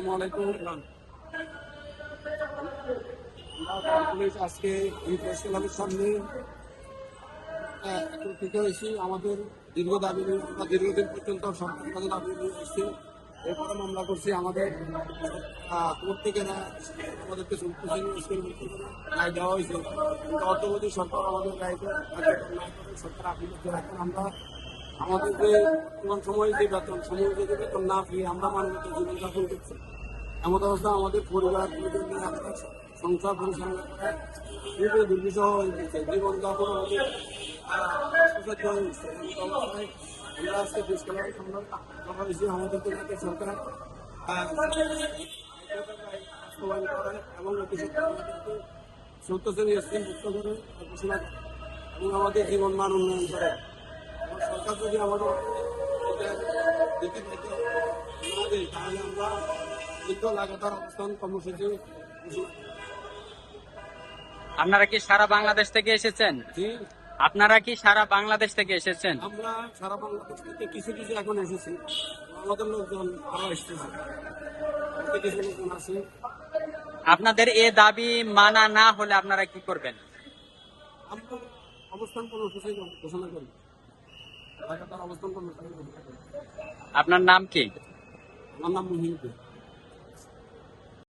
আসসালামু আলাইকুম। পুলিশ আজকে এই প্রেস ক্লাবের সামনে একত্রিত হয়েছি। আমাদের দীর্ঘ দাবি নিয়ে আমরা দীর্ঘদিন পর্যন্ত সরকারের কাছে দাবি নিয়ে এসেছি। এরপরে মামলা করছি। আমাদের কোর্ট থেকে আমাদেরকে রায় দেওয়া হয়েছে, কিন্তু অর্থনৈতিক সরকার আমাদের রায়কে সরকার আপিল করছে। এখন আমরা আমাদের যে বর্তমান সময়ে যে বেতন সময় যদি বেতন না পেয়ে আমরা মানবিক জীবনযাপন করছি। এমন অবস্থা আমাদের পরিবার নিয়ে আমরা সংসার পরিচালনা করে খুবই দুর্বিষহ হয়ে গেছে। জীবনযাপন আমাদের কষ্টসাধ্য হয়ে গেছে। এমন অবস্থায় আমরা আজকে দেশ খেলার আমরা হয়েছি আমাদেরকে যাতে সরকার বাস্তবায়ন করে এবং অতি সত্ত্বর আমাদেরকে ৭০ শ্রেণী স্কিম মুক্ত করে ঘোষণা করে এবং আমাদের জীবন মান উন্নয়ন করে। এবং সরকার যদি আমাদের দিতে পাইতে না দেয় তাহলে আমরা দীর্ঘ লাগাতার অবস্থান কর্মসূচি আপনারা কি সারা বাংলাদেশ থেকে এসেছেন? জি, আপনারা কি সারা বাংলাদেশ থেকে এসেছেন? আমরা সারা বাংলাদেশ থেকে কিছু কিছু এখন এসেছি। আমাদের লোকজন আরো এসেছে, কিছু লোকজন আছে। আপনাদের এ দাবি মানা না হলে আপনারা কি করবেন? আমরা অবস্থান কর্মসূচি ঘোষণা করি, লাগাতার অবস্থান কর্মসূচি ঘোষণা করি। আপনার নাম কি? আমার নাম মুহিউদ্দিন।